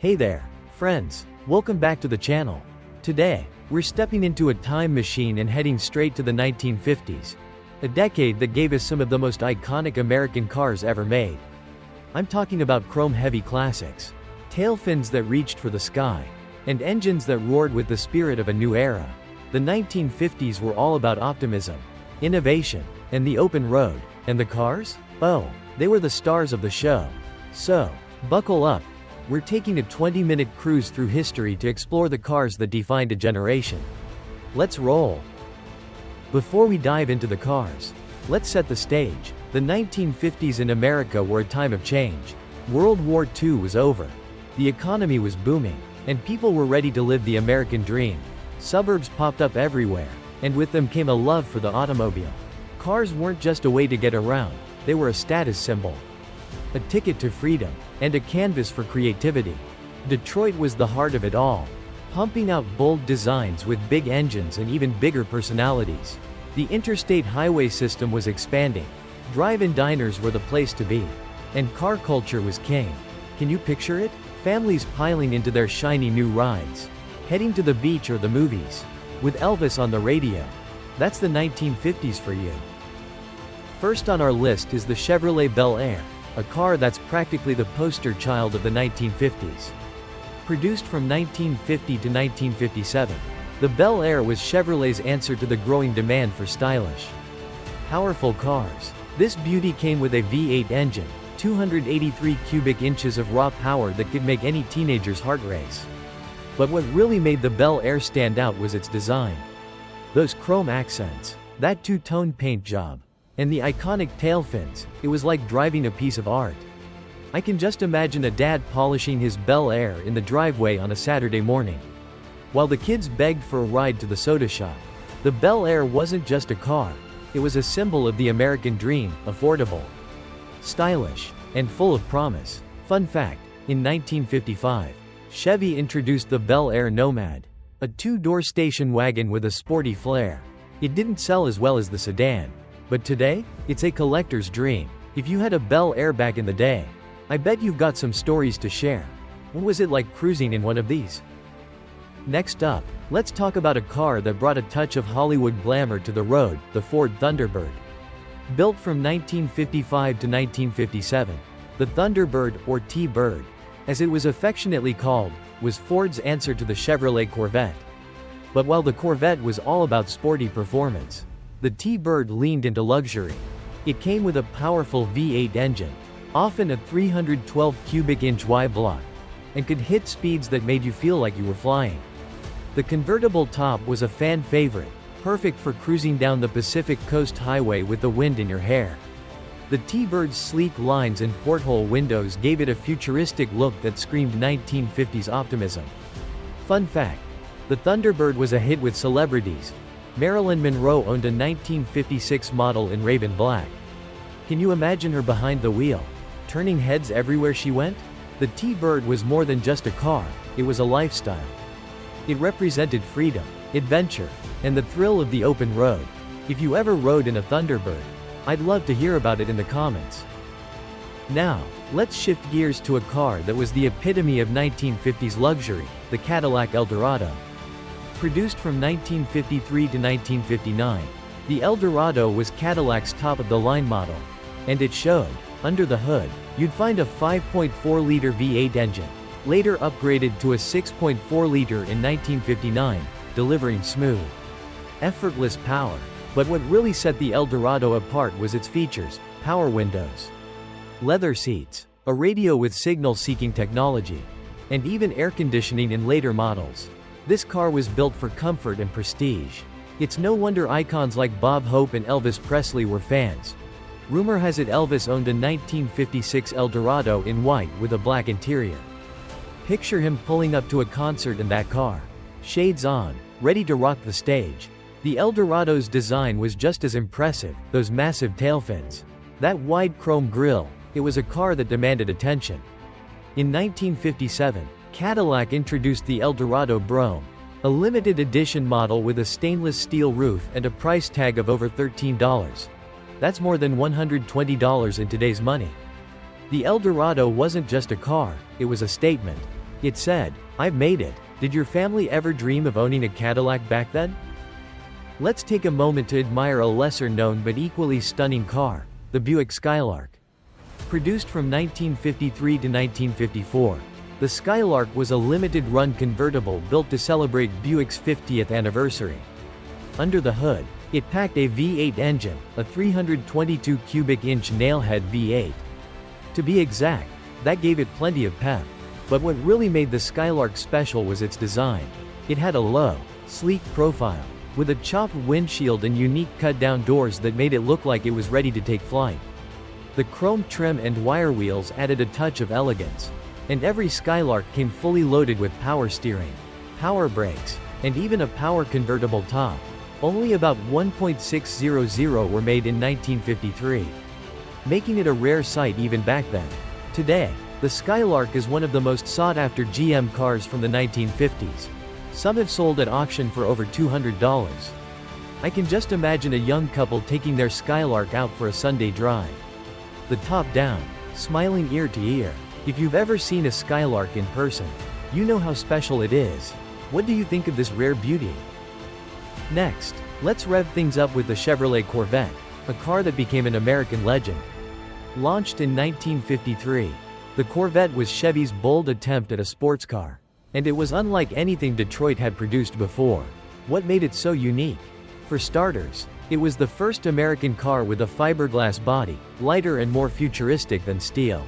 Hey there, friends. Welcome back to the channel. Today, we're stepping into a time machine and heading straight to the 1950s. A decade that gave us some of the most iconic American cars ever made. I'm talking about chrome-heavy classics, tail fins that reached for the sky, and engines that roared with the spirit of a new era. The 1950s were all about optimism, innovation, and the open road. And the cars? Oh, they were the stars of the show. So, buckle up. We're taking a 20-minute cruise through history to explore the cars that defined a generation. Let's roll. Before we dive into the cars, let's set the stage. The 1950s in America were a time of change. World War II was over. The economy was booming, and people were ready to live the American dream. Suburbs popped up everywhere, and with them came a love for the automobile. Cars weren't just a way to get around, they were a status symbol, a ticket to freedom, and a canvas for creativity. Detroit was the heart of it all, pumping out bold designs with big engines and even bigger personalities. The interstate highway system was expanding. Drive-in diners were the place to be. And car culture was king. Can you picture it? Families piling into their shiny new rides, heading to the beach or the movies, with Elvis on the radio. That's the 1950s for you. First on our list is the Chevrolet Bel Air, a car that's practically the poster child of the 1950s. Produced from 1950 to 1957, the Bel Air was Chevrolet's answer to the growing demand for stylish, powerful cars. This beauty came with a V8 engine, 283 cubic inches of raw power that could make any teenager's heart race. But what really made the Bel Air stand out was its design. Those chrome accents, that two-tone paint job, and the iconic tail fins. It was like driving a piece of art. I can just imagine a dad polishing his Bel Air in the driveway on a Saturday morning, while the kids begged for a ride to the soda shop. The Bel Air wasn't just a car, it was a symbol of the American dream, affordable, stylish, and full of promise. Fun fact, in 1955, Chevy introduced the Bel Air Nomad, a two-door station wagon with a sporty flair. It didn't sell as well as the sedan, but today, it's a collector's dream. If you had a Bel Air back in the day, I bet you've got some stories to share. What was it like cruising in one of these? Next up, let's talk about a car that brought a touch of Hollywood glamour to the road, the Ford Thunderbird. Built from 1955 to 1957, the Thunderbird, or T-Bird, as it was affectionately called, was Ford's answer to the Chevrolet Corvette. But while the Corvette was all about sporty performance, the T-Bird leaned into luxury. It came with a powerful V8 engine, often a 312 cubic inch Y block, and could hit speeds that made you feel like you were flying. The convertible top was a fan favorite, perfect for cruising down the Pacific Coast Highway with the wind in your hair. The T-Bird's sleek lines and porthole windows gave it a futuristic look that screamed 1950s optimism. Fun fact, the Thunderbird was a hit with celebrities. Marilyn Monroe owned a 1956 model in raven black. Can you imagine her behind the wheel, turning heads everywhere she went? The T-Bird was more than just a car, it was a lifestyle. It represented freedom, adventure, and the thrill of the open road. If you ever rode in a Thunderbird, I'd love to hear about it in the comments. Now, let's shift gears to a car that was the epitome of 1950s luxury, the Cadillac Eldorado. Produced from 1953 to 1959, the Eldorado was Cadillac's top-of-the-line model. And it showed. Under the hood, you'd find a 5.4-liter V8 engine, later upgraded to a 6.4-liter in 1959, delivering smooth, effortless power. But what really set the Eldorado apart was its features: power windows, leather seats, a radio with signal-seeking technology, and even air conditioning in later models. This car was built for comfort and prestige. It's no wonder icons like Bob Hope and Elvis Presley were fans. Rumor has it Elvis owned a 1956 Eldorado in white with a black interior. Picture him pulling up to a concert in that car, shades on, ready to rock the stage. The Eldorado's design was just as impressive, those massive tail fins, that wide chrome grille. It was a car that demanded attention. In 1957, Cadillac introduced the Eldorado Brougham, a limited edition model with a stainless steel roof and a price tag of over $13. That's more than $120 in today's money. The Eldorado wasn't just a car, it was a statement. It said, "I've made it." Did your family ever dream of owning a Cadillac back then? Let's take a moment to admire a lesser-known but equally stunning car, the Buick Skylark. Produced from 1953 to 1954, the Skylark was a limited-run convertible built to celebrate Buick's 50th anniversary. Under the hood, it packed a V8 engine, a 322 cubic inch nailhead V8. To be exact, that gave it plenty of pep. But what really made the Skylark special was its design. It had a low, sleek profile, with a chopped windshield and unique cut-down doors that made it look like it was ready to take flight. The chrome trim and wire wheels added a touch of elegance. And every Skylark came fully loaded with power steering, power brakes, and even a power convertible top. Only about 1.600 were made in 1953, making it a rare sight even back then. Today, the Skylark is one of the most sought-after GM cars from the 1950s. Some have sold at auction for over $200. I can just imagine a young couple taking their Skylark out for a Sunday drive. The top down, smiling ear to ear. If you've ever seen a Skylark in person, you know how special it is. What do you think of this rare beauty? Next, let's rev things up with the Chevrolet Corvette, a car that became an American legend. Launched in 1953, the Corvette was Chevy's bold attempt at a sports car. And it was unlike anything Detroit had produced before. What made it so unique? For starters, it was the first American car with a fiberglass body, lighter and more futuristic than steel.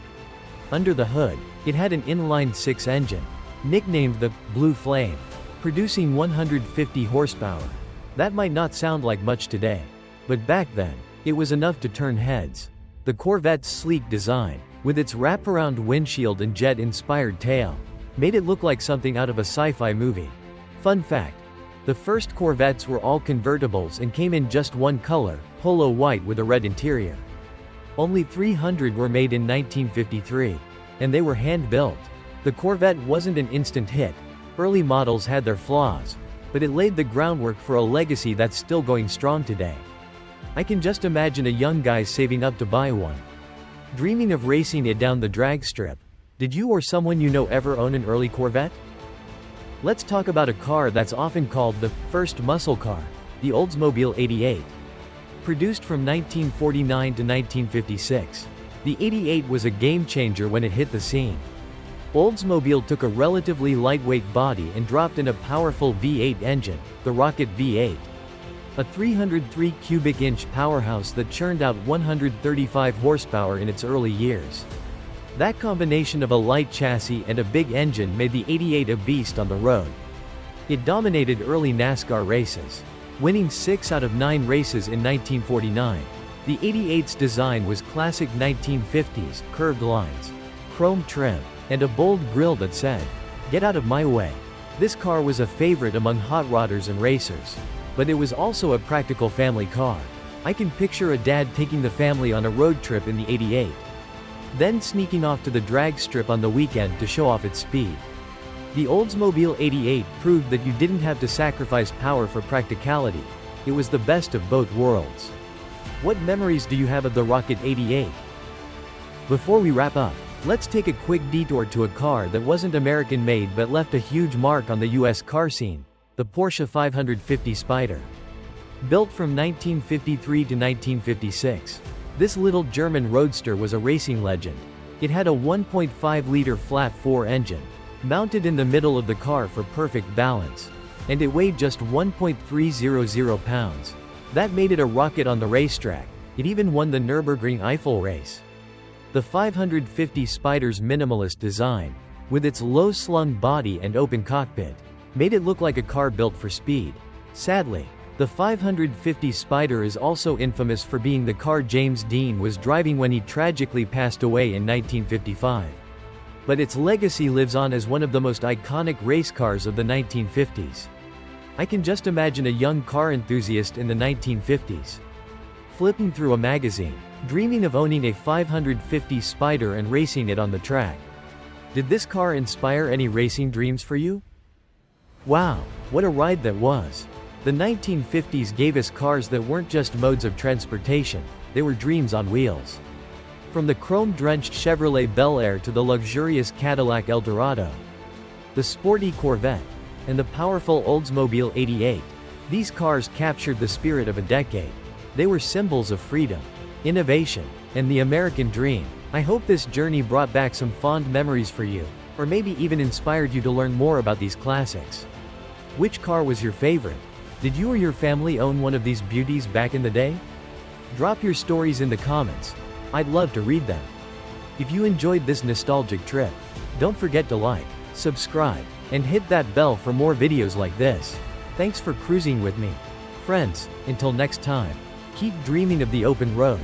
Under the hood, it had an inline-six engine, nicknamed the Blue Flame, producing 150 horsepower. That might not sound like much today, but back then, it was enough to turn heads. The Corvette's sleek design, with its wraparound windshield and jet-inspired tail, made it look like something out of a sci-fi movie. Fun fact: the first Corvettes were all convertibles and came in just one color, polo white with a red interior. Only 300 were made in 1953, and they were hand-built. The Corvette wasn't an instant hit. Early models had their flaws, but it laid the groundwork for a legacy that's still going strong today. I can just imagine a young guy saving up to buy one, dreaming of racing it down the drag strip. Did you or someone you know ever own an early Corvette? Let's talk about a car that's often called the first muscle car, the Oldsmobile 88. Produced from 1949 to 1956, the 88 was a game-changer when it hit the scene. Oldsmobile took a relatively lightweight body and dropped in a powerful V8 engine, the Rocket V8. A 303 cubic inch powerhouse that churned out 135 horsepower in its early years. That combination of a light chassis and a big engine made the 88 a beast on the road. It dominated early NASCAR races, winning 6 out of 9 races in 1949. The 88's design was classic 1950s, curved lines, chrome trim, and a bold grille that said, "Get out of my way." This car was a favorite among hot rodders and racers. But it was also a practical family car. I can picture a dad taking the family on a road trip in the 88. Then sneaking off to the drag strip on the weekend to show off its speed. The Oldsmobile 88 proved that you didn't have to sacrifice power for practicality. It was the best of both worlds. What memories do you have of the Rocket 88? Before we wrap up, let's take a quick detour to a car that wasn't American-made but left a huge mark on the US car scene, the Porsche 550 Spyder. Built from 1953 to 1956, this little German roadster was a racing legend. It had a 1.5-liter flat-4 engine, mounted in the middle of the car for perfect balance, and it weighed just 1.300 pounds. That made it a rocket on the racetrack. It even won the Nürburgring Eifel race. The 550 Spyder's minimalist design, with its low-slung body and open cockpit, made it look like a car built for speed. Sadly, the 550 Spyder is also infamous for being the car James Dean was driving when he tragically passed away in 1955. But its legacy lives on as one of the most iconic race cars of the 1950s. I can just imagine a young car enthusiast in the 1950s, flipping through a magazine, dreaming of owning a 550 Spyder and racing it on the track. Did this car inspire any racing dreams for you? Wow, what a ride that was! The 1950s gave us cars that weren't just modes of transportation, they were dreams on wheels. From the chrome-drenched Chevrolet Bel Air to the luxurious Cadillac Eldorado, the sporty Corvette, and the powerful Oldsmobile 88. These cars captured the spirit of a decade. They were symbols of freedom, innovation, and the American dream. I hope this journey brought back some fond memories for you, or maybe even inspired you to learn more about these classics. Which car was your favorite? Did you or your family own one of these beauties back in the day? Drop your stories in the comments. I'd love to read them. If you enjoyed this nostalgic trip, don't forget to like, subscribe, and hit that bell for more videos like this. Thanks for cruising with me. Friends, until next time, keep dreaming of the open road.